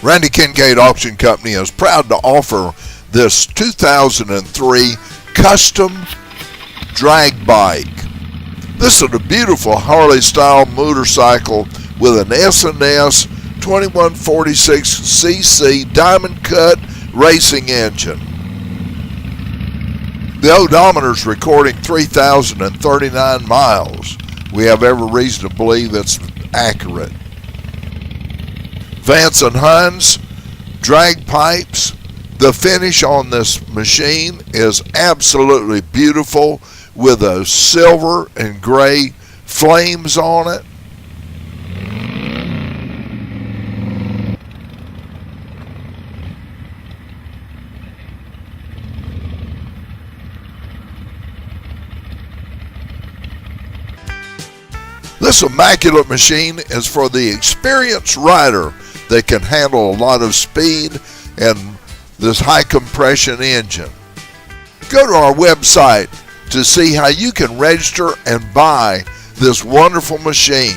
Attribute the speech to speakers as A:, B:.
A: Randy Kincaid Auction Company is proud to offer this 2003 custom drag bike. This is a beautiful Harley style motorcycle with an S&S 2146cc diamond cut racing engine. The odometer's recording 3,039 miles. We have every reason to believe it's accurate. Vance and Hines drag pipes. The finish on this machine is absolutely beautiful with a silver and gray flames on it. This immaculate machine is for the experienced rider that can handle a lot of speed and this high compression engine. Go to our website to see how you can register and buy this wonderful machine.